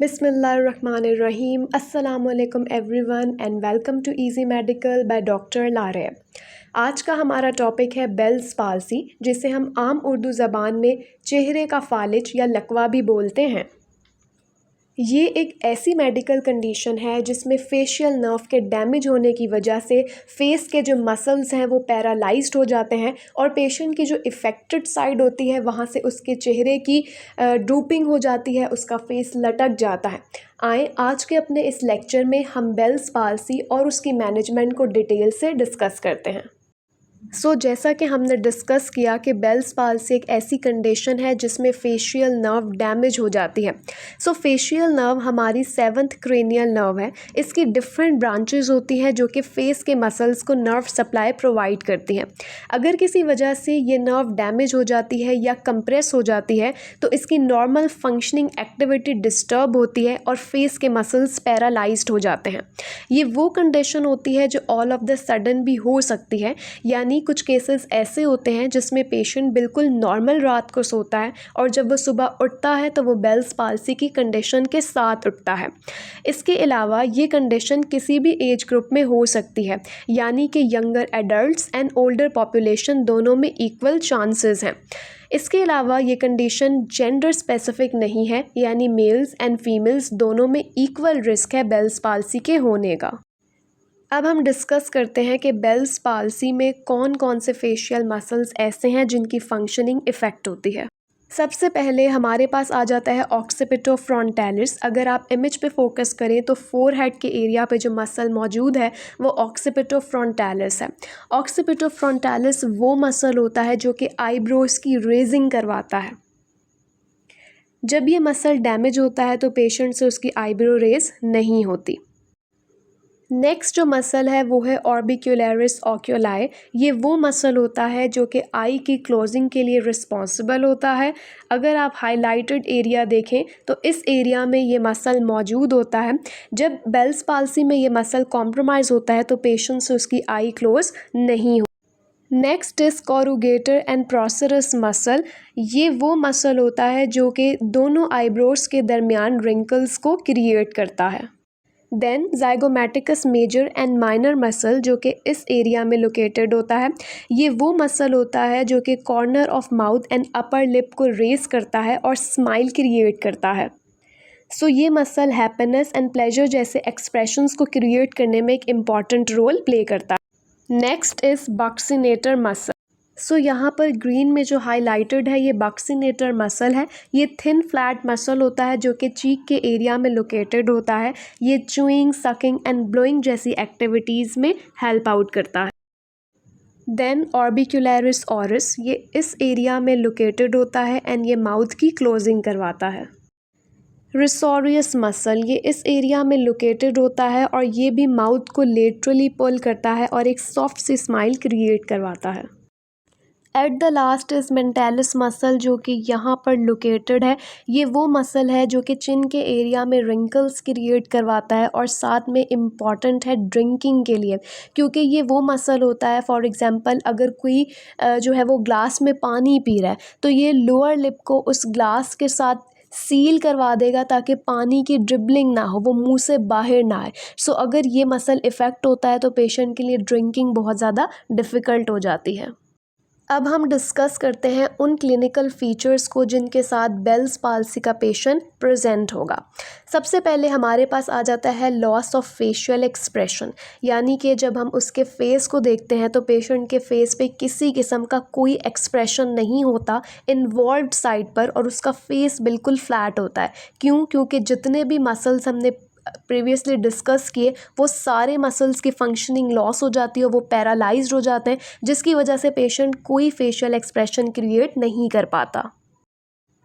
बिस्मिल्लाहिर्रहमानिर्रहीम अस्सलामुअलैकुम everyone and welcome to easy medical by doctor लारे। आज का हमारा टॉपिक है बेल्स पाल्सी, जिसे हम आम उर्दू ज़बान में चेहरे का फालिज या लकवा भी बोलते हैं। ये एक ऐसी मेडिकल कंडीशन है जिसमें फेशियल नर्व के डैमेज होने की वजह से फेस के जो मसल्स हैं वो पैरालाइज्ड हो जाते हैं और पेशेंट की जो इफ़ेक्टेड साइड होती है वहाँ से उसके चेहरे की ड्रूपिंग हो जाती है, उसका फेस लटक जाता है। आए आज के अपने इस लेक्चर में हम बेल्स पाल्सी और उसकी मैनेजमेंट को डिटेल से डिस्कस करते हैं। जैसा कि हमने डिस्कस किया कि बेल्स पाल्सी एक ऐसी कंडीशन है जिसमें फेशियल नर्व डैमेज हो जाती है। फेशियल नर्व हमारी 7th क्रेनियल नर्व है। इसकी डिफरेंट ब्रांचेस होती हैं जो कि फेस के मसल्स को नर्व सप्लाई प्रोवाइड करती हैं। अगर किसी वजह से ये नर्व डैमेज हो जाती है या कंप्रेस हो जाती है तो इसकी नॉर्मल फंक्शनिंग एक्टिविटी डिस्टर्ब होती है और फेस के मसल्स पैरालाइज्ड हो जाते हैं। ये वो कंडीशन होती है जो ऑल ऑफ द सडन भी हो सकती है, यानी कुछ केसेस ऐसे होते हैं जिसमें पेशेंट बिल्कुल नॉर्मल रात को सोता है और जब वो सुबह उठता है तो वो बेल्स पाल्सी की कंडीशन के साथ उठता है। इसके अलावा ये कंडीशन किसी भी एज ग्रुप में हो सकती है, यानी कि younger adults and older population दोनों में इक्वल चांसेस हैं। इसके अलावा ये कंडीशन जेंडर स्पेसिफिक नहीं है, यानी मेल्स एंड फीमेल्स दोनों में इक्वल रिस्क है बेल्स पाल्सी के होने का। अब हम डिस्कस करते हैं कि बेल्स पाल्सी में कौन कौन से फेशियल मसल्स ऐसे हैं जिनकी फंक्शनिंग इफ़ेक्ट होती है। सबसे पहले हमारे पास आ जाता है ऑक्सीपिटो फ्रंटालिस। अगर आप इमेज पे फोकस करें तो फोरहेड के एरिया पे जो मसल मौजूद है वो ऑक्सीपिटो फ्रंटालिस है। ऑक्सीपिटो फ्रंटालिस वो मसल होता है जो कि आईब्रोज की रेजिंग करवाता है। जब ये मसल डैमेज होता है तो पेशेंट से उसकी आईब्रो रेज नहीं होती। नेक्स्ट जो मसल है वो है ऑर्बिक्यूलरिस ओक्यूलाई। ये वो मसल होता है जो कि आई की क्लोजिंग के लिए रिस्पॉन्सिबल होता है। अगर आप हाईलाइटेड एरिया देखें तो इस एरिया में ये मसल मौजूद होता है। जब बेल्स पाल्सी में ये मसल कॉम्प्रोमाइज़ होता है तो पेशेंट से उसकी आई क्लोज नहीं हो। Next is corrugator and procerus muscle. ये वो मसल होता है जो कि दोनों आईब्रोज के दरमियान रिंकल्स को क्रिएट करता है। Then zygomaticus major and minor muscle जो कि इस एरिया में लोकेटेड होता है। ये वो मसल होता है जो कि corner of mouth and upper lip को रेस करता है और स्माइल क्रिएट करता है। ये मसल हैप्पीनेस एंड प्लेजर जैसे एक्सप्रेशंस को क्रिएट करने में एक इम्पॉर्टेंट रोल प्ले करता है। Next is buccinator muscle. यहाँ पर ग्रीन में जो हाईलाइटेड है ये बक्सिनेटर मसल है। ये थिन फ्लैट मसल होता है जो कि चीक के एरिया में लोकेटेड होता है। ये च्यूइंग, सकिंग एंड ब्लोइंग जैसी एक्टिविटीज़ में हेल्प आउट करता है। देन ऑर्बिक्यूलरिस ओरस, ये इस एरिया में लोकेटेड होता है एंड ये माउथ की क्लोजिंग करवाता है। रिसोरियस मसल, ये इस एरिया में लोकेटेड होता है और ये भी माउथ को लेटरली पुल करता है और एक सॉफ्ट सी स्माइल क्रिएट करवाता है। At the last is mentalis muscle जो कि यहाँ पर लोकेटेड है। ये वो मसल है जो कि चिन के एरिया में रिंकल्स क्रिएट करवाता है और साथ में इम्पॉर्टेंट है ड्रिंकिंग के लिए, क्योंकि ये वो मसल होता है फॉर एग्जांपल अगर कोई जो है वो ग्लास में पानी पी रहा है तो ये लोअर लिप को उस ग्लास के साथ सील करवा देगा ताकि पानी की ड्रिबलिंग ना हो, वो मुंह से बाहर ना आए। अगर ये मसल इफ़ेक्ट होता है तो पेशेंट के लिए ड्रिंकिंग बहुत ज़्यादा डिफ़िकल्ट हो जाती है। अब हम डिस्कस करते हैं उन क्लिनिकल फीचर्स को जिनके साथ बेल्स पाल्सी का पेशेंट प्रेजेंट होगा। सबसे पहले हमारे पास आ जाता है लॉस ऑफ फेशियल एक्सप्रेशन, यानी कि जब हम उसके फेस को देखते हैं तो पेशेंट के फेस पे किसी किस्म का कोई एक्सप्रेशन नहीं होता इन्वॉल्व्ड साइड पर और उसका फेस बिल्कुल फ्लैट होता है। क्योंकि जितने भी मसल्स हमने प्रीवियसली डिस्कस किए वो सारे मसल्स की फंक्शनिंग लॉस हो जाती है, वो पैरालाइज्ड हो जाते हैं, जिसकी वजह से पेशेंट कोई फेशियल एक्सप्रेशन क्रिएट नहीं कर पाता।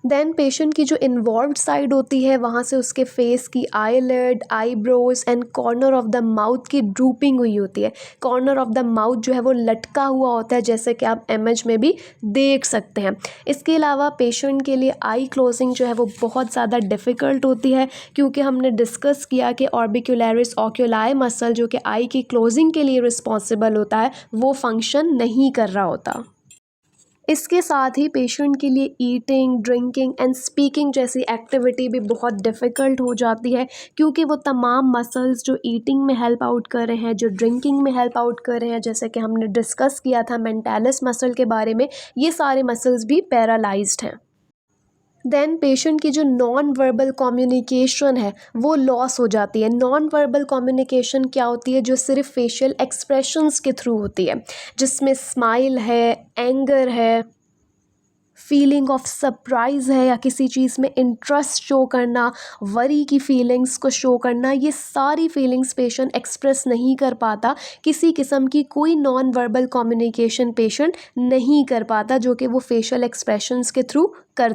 देन पेशेंट की जो इन्वॉल्व्ड साइड होती है वहाँ से उसके फेस की eyelid, eyebrows and corner of the mouth की ड्रूपिंग हुई होती है। कॉर्नर ऑफ द माउथ जो है वो लटका हुआ होता है, जैसे कि आप इमेज में भी देख सकते हैं। इसके अलावा पेशेंट के लिए आई क्लोजिंग जो है वो बहुत ज़्यादा डिफ़िकल्ट होती है, क्योंकि हमने डिस्कस किया कि ऑर्बिक्यूलरिस ओक्यूलाई मसल जो कि आई की क्लोजिंग के लिए रिस्पॉन्सिबल होता है वो फंक्शन नहीं कर रहा होता। इसके साथ ही पेशेंट के लिए ईटिंग, ड्रिंकिंग एंड स्पीकिंग जैसी एक्टिविटी भी बहुत डिफ़िकल्ट हो जाती है, क्योंकि वो तमाम मसल्स जो ईटिंग में हेल्प आउट कर रहे हैं, जो ड्रिंकिंग में हेल्प आउट कर रहे हैं, जैसे कि हमने डिस्कस किया था मेंटालिस मसल के बारे में, ये सारे मसल्स भी पैरालाइज्ड हैं। देन पेशेंट की जो नॉन वर्बल कम्युनिकेशन है वो लॉस हो जाती है। नॉन वर्बल कम्युनिकेशन क्या होती है? जो सिर्फ फेशियल एक्सप्रेशंस के थ्रू होती है, जिसमें स्माइल है, एंगर है, फीलिंग ऑफ सरप्राइज़ है, या किसी चीज़ में इंटरेस्ट शो करना, वरी की फीलिंग्स को शो करना, ये सारी फीलिंग्स पेशेंट एक्सप्रेस नहीं कर पाता। किसी किस्म की कोई नॉन वर्बल कम्युनिकेशन पेशेंट नहीं कर पाता, जो कि वो फेशियल एक्सप्रेशंस के थ्रू कर।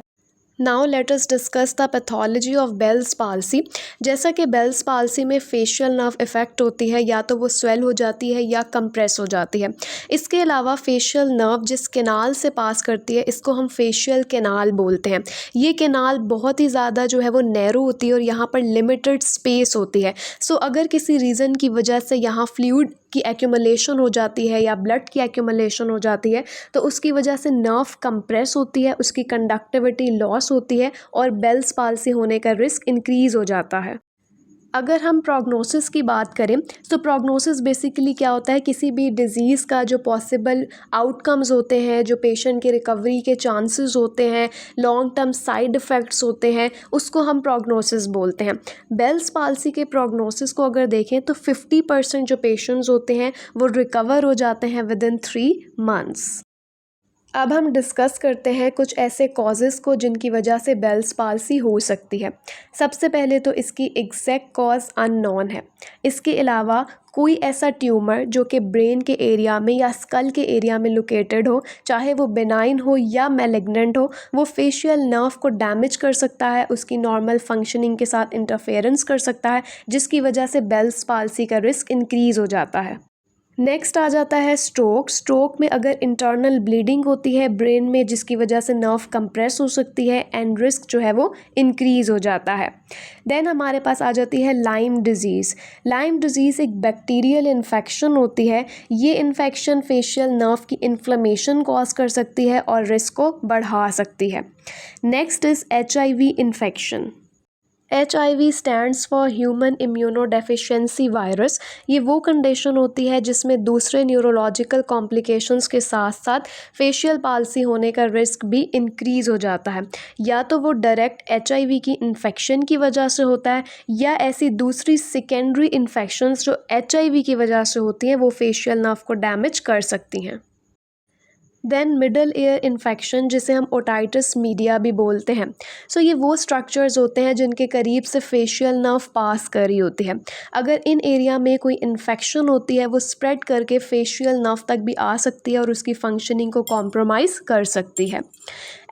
Now let us discuss the pathology of Bell's palsy. जैसा कि बेल्स पाल्सी में फेशियल नर्व इफ़ेक्ट होती है, या तो वो स्वेल हो जाती है या कंप्रेस हो जाती है। इसके अलावा फेशियल नर्व जिस कैनाल से पास करती है, इसको हम फेशियल कैनाल बोलते हैं। ये कैनाल बहुत ही ज़्यादा जो है वो नैरो होती है और यहाँ पर लिमिटेड स्पेस होती है। सो अगर किसी रीज़न की वजह से यहाँ फ्लूइड की एक्यूमुलेशन हो जाती है या ब्लड की एक्यूमुलेशन हो जाती है, तो उसकी वजह से नर्व कंप्रेस होती है, उसकी कंडक्टिविटी लॉस होती है और बेल्स पाल्सी होने का रिस्क इंक्रीज़ हो जाता है। अगर हम प्रोग्नोसिस की बात करें, तो प्रोग्नोसिस बेसिकली क्या होता है? किसी भी डिज़ीज़ का जो पॉसिबल आउटकम्स होते हैं, जो पेशेंट के रिकवरी के चांसेस होते हैं, लॉन्ग टर्म साइड इफ़ेक्ट्स होते हैं, उसको हम प्रोग्नोसिस बोलते हैं। बेल्स पाल्सी के प्रोग्नोसिस को अगर देखें तो 50% जो पेशेंट्स होते हैं वो रिकवर हो जाते हैं विदिन 3 मंथ्स। अब हम डिस्कस करते हैं कुछ ऐसे कॉजेज़ को जिनकी वजह से बेल्स पाल्सी हो सकती है। सबसे पहले तो इसकी एग्जैक्ट कॉज अननोन है। इसके अलावा कोई ऐसा ट्यूमर जो कि ब्रेन के एरिया में या स्कल के एरिया में लोकेटेड हो, चाहे वो बेनाइन हो या मैलिग्नेंट हो, वो फेशियल नर्व को डैमेज कर सकता है, उसकी नॉर्मल फंक्शनिंग के साथ इंटरफेरेंस कर सकता है, जिसकी वजह से बेल्स पाल्सी का रिस्क इंक्रीज़ हो जाता है। नेक्स्ट आ जाता है स्ट्रोक। स्ट्रोक में अगर इंटरनल ब्लीडिंग होती है ब्रेन में, जिसकी वजह से नर्व कंप्रेस हो सकती है एंड रिस्क जो है वो इंक्रीज़ हो जाता है। देन हमारे पास आ जाती है लाइम डिज़ीज़। लाइम डिज़ीज़ एक बैक्टीरियल इन्फेक्शन होती है। ये इन्फेक्शन फेशियल नर्व की इन्फ्लेमेशन कॉज कर सकती है और रिस्क को बढ़ा सकती है। Next is HIV infection. HIV stands for human immunodeficiency virus. ये वो कंडीशन होती है जिसमें दूसरे न्यूरोलॉजिकल कॉम्प्लिकेशंस के साथ साथ फेशियल पाल्सी होने का रिस्क भी इंक्रीज़ हो जाता है। या तो वो डायरेक्ट HIV की इन्फेक्शन की वजह से होता है, या ऐसी दूसरी सेकेंडरी इन्फेक्शंस जो HIV की वजह से होती हैं वो फेशियल नर्व को डैमेज कर सकती हैं। देन मिडल ईयर इन्फेक्शन, जिसे हम ओटाइटिस मीडिया भी बोलते हैं। सो ये वो स्ट्रक्चर्स होते हैं जिनके करीब से फेशियल नर्व पास कर रही होती है। अगर इन एरिया में कोई इन्फेक्शन होती है, वो स्प्रेड करके फेशियल नर्व तक भी आ सकती है और उसकी फंक्शनिंग को कॉम्प्रोमाइज़ कर सकती है।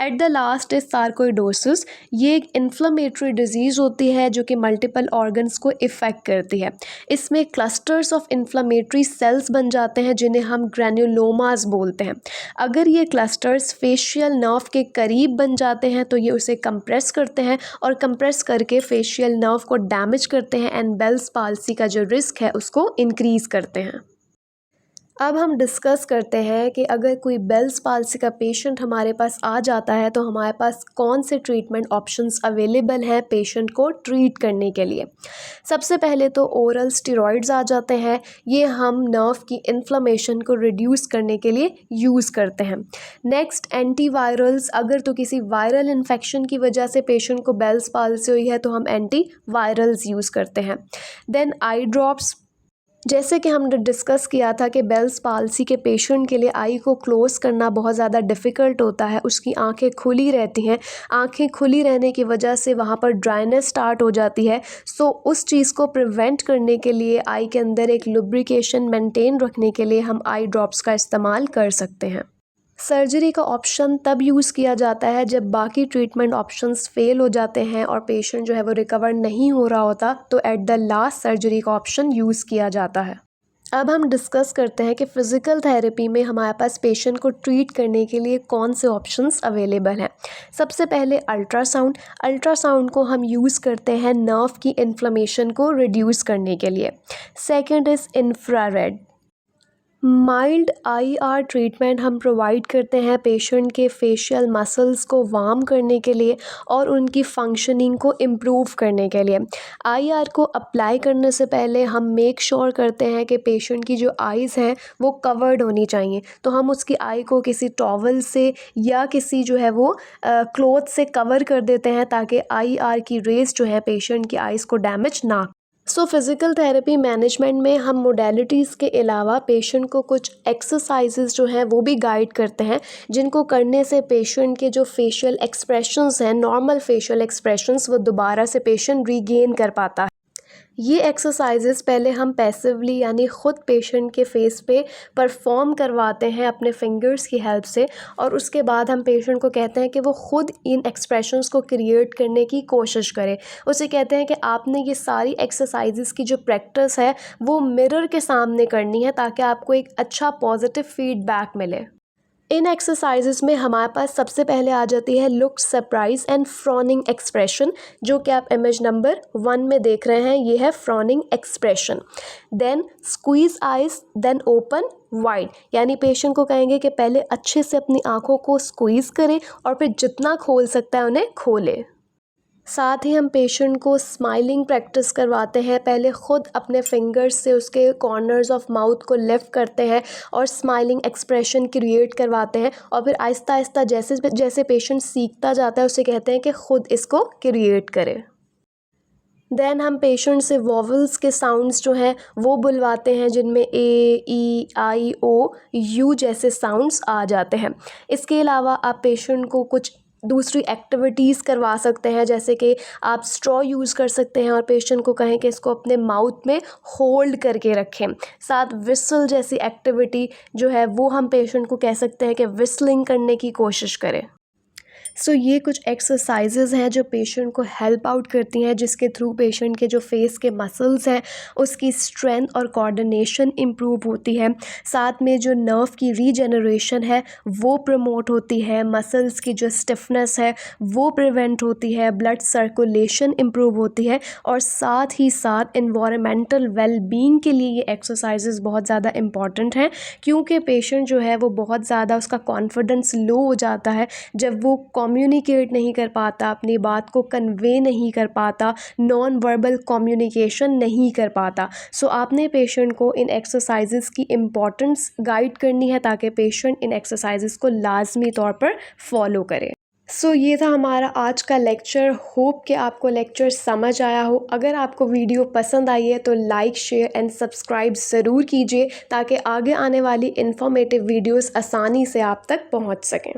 At the last is sarcoidosis. ये एक इन्फ्लेमेटरी डिजीज़ होती है जो कि मल्टीपल ऑर्गन्स को इफ़ेक्ट करती है। इसमें क्लस्टर्स ऑफ इन्फ्लेमेटरी सेल्स बन जाते हैं जिन्हें हम ग्रैन्युलोमास बोलते हैं। अगर ये क्लस्टर्स फेशियल नर्व के करीब बन जाते हैं तो ये उसे कंप्रेस करते हैं और कंप्रेस करके फेशियल नर्व को डैमेज करते हैं एंड बेल्स पाल्सी का जो रिस्क है उसको इंक्रीज़ करते हैं। अब हम डिस्कस करते हैं कि अगर कोई बेल्स पाल्सी का पेशेंट हमारे पास आ जाता है तो हमारे पास कौन से ट्रीटमेंट ऑप्शंस अवेलेबल हैं पेशेंट को ट्रीट करने के लिए। सबसे पहले तो ओरल स्टेरॉइड्स आ जाते हैं। ये हम नर्व की इन्फ्लेमेशन को रिड्यूस करने के लिए यूज़ करते हैं। Next antivirals. अगर तो किसी वायरल इन्फेक्शन की वजह से पेशेंट को बेल्स पाल्सी हुई है तो हम एंटीवायरल्स यूज़ करते हैं। Then eye drops. जैसे कि हमने डिस्कस किया था कि बेल्स पाल्सी के पेशेंट के लिए आई को क्लोज़ करना बहुत ज़्यादा डिफ़िकल्ट होता है, उसकी आंखें खुली रहती हैं। आंखें खुली रहने की वजह से वहाँ पर ड्राइनेस स्टार्ट हो जाती है। सो उस चीज़ को प्रिवेंट करने के लिए आई के अंदर एक लुब्रिकेशन मेंटेन रखने के लिए हम आई ड्रॉप्स का इस्तेमाल कर सकते हैं। सर्जरी का ऑप्शन तब यूज़ किया जाता है जब बाकी ट्रीटमेंट ऑप्शंस फेल हो जाते हैं और पेशेंट जो है वो रिकवर नहीं हो रहा होता, तो एट द लास्ट सर्जरी का ऑप्शन यूज़ किया जाता है। अब हम डिस्कस करते हैं कि फ़िज़िकल थेरेपी में हमारे पास पेशेंट को ट्रीट करने के लिए कौन से ऑप्शंस अवेलेबल हैं। सबसे पहले अल्ट्रासाउंड। अल्ट्रासाउंड को हम यूज़ करते हैं नर्व की इन्फ्लेमेशन को रिड्यूस करने के लिए। Second is infrared. Mild IR treatment हम प्रोवाइड करते हैं पेशेंट के फेशियल मसल्स को वार्म करने के लिए और उनकी फंक्शनिंग को इम्प्रूव करने के लिए। आईआर को अप्लाई करने से पहले हम मेक श्योर करते हैं कि पेशेंट की जो आइज़ हैं वो कवर्ड होनी चाहिए, तो हम उसकी आई को किसी टॉवल से या किसी जो है वो क्लॉथ से कवर कर देते हैं ताकि आईआर की रेज़ जो है पेशेंट की आइज़ को डैमेज ना। फ़िज़िकल थेरेपी मैनेजमेंट में हम मोडेलिटीज़ के अलावा पेशेंट को कुछ एक्सरसाइजेज़ जो हैं वो भी गाइड करते हैं, जिनको करने से पेशेंट के जो फेशियल एक्सप्रेशंस हैं, नॉर्मल फेशियल एक्सप्रेशंस, वो दोबारा से पेशेंट रीगेन कर पाता है। ये एक्सरसाइजेस पहले हम पैसिवली यानी ख़ुद पेशेंट के फेस पे परफॉर्म करवाते हैं अपने फिंगर्स की हेल्प से, और उसके बाद हम पेशेंट को कहते हैं कि वो ख़ुद इन एक्सप्रेशंस को क्रिएट करने की कोशिश करे। उसे कहते हैं कि आपने ये सारी एक्सरसाइजेस की जो प्रैक्टिस है वो मिरर के सामने करनी है ताकि आपको एक अच्छा पॉजिटिव फीडबैक मिले। इन एक्सरसाइजेस में हमारे पास सबसे पहले आ जाती है लुक, सरप्राइज एंड फ्रॉनिंग एक्सप्रेशन, जो कि आप इमेज नंबर 1 में देख रहे हैं। ये है frowning expression. Then squeeze eyes, then open wide, यानी पेशेंट को कहेंगे कि पहले अच्छे से अपनी आंखों को स्क्वीज करें और फिर जितना खोल सकता है उन्हें खोले। साथ ही हम पेशेंट को स्माइलिंग प्रैक्टिस करवाते हैं। पहले ख़ुद अपने फिंगर्स से उसके कॉर्नर्स ऑफ माउथ को लिफ्ट करते हैं और स्माइलिंग एक्सप्रेशन क्रिएट करवाते हैं, और फिर आहिस्ता आहिस्ता जैसे जैसे पेशेंट सीखता जाता है उसे कहते हैं कि ख़ुद इसको क्रिएट करे। देन हम पेशेंट से वॉवल्स के साउंड्स जो हैं वो बुलवाते हैं, जिनमें ए, ई, आई, ओ, यू जैसे साउंड्स आ जाते हैं। इसके अलावा आप पेशेंट को कुछ दूसरी एक्टिविटीज़ करवा सकते हैं, जैसे कि आप स्ट्रॉ यूज़ कर सकते हैं और पेशेंट को कहें कि इसको अपने माउथ में होल्ड करके रखें। साथ विसल जैसी एक्टिविटी जो है वो हम पेशेंट को कह सकते हैं कि विस्लिंग करने की कोशिश करें। ये कुछ एक्सरसाइजेज़ हैं जो पेशेंट को हेल्प आउट करती हैं, जिसके थ्रू पेशेंट के जो फेस के मसल्स हैं उसकी स्ट्रेंथ और कोऑर्डिनेशन इम्प्रूव होती है। साथ में जो नर्व की रीजनरेशन है वो प्रमोट होती है, मसल्स की जो स्टिफनेस है वो प्रिवेंट होती है, ब्लड सर्कुलेशन इम्प्रूव होती है, और साथ ही साथ इन्वायरमेंटल वेलबींग के लिए ये एक्सरसाइजेज़ बहुत ज़्यादा इम्पॉर्टेंट हैं, क्योंकि पेशेंट जो है वो बहुत ज़्यादा उसका कॉन्फिडेंस लो हो जाता है जब वो कम्युनिकेट नहीं कर पाता, अपनी बात को कन्वे नहीं कर पाता, नॉन वर्बल कम्युनिकेशन नहीं कर पाता। आपने पेशेंट को इन एक्सरसाइजेज़ की इम्पॉर्टेंस गाइड करनी है ताकि पेशेंट इन एक्सरसाइजेज़ को लाजमी तौर पर फॉलो करे। ये था हमारा आज का लेक्चर। होप कि आपको लेक्चर समझ आया हो। अगर आपको वीडियो पसंद आई है तो लाइक, शेयर एंड सब्सक्राइब ज़रूर कीजिए ताकि आगे आने वाली इन्फॉर्मेटिव वीडियोस आसानी से आप तक पहुंच सकें।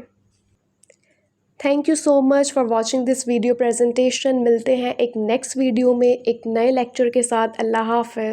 Thank you so much for watching this video presentation. मिलते हैं एक नेक्स्ट वीडियो में एक नए लेक्चर के साथ। अल्लाह हाफ़िज़।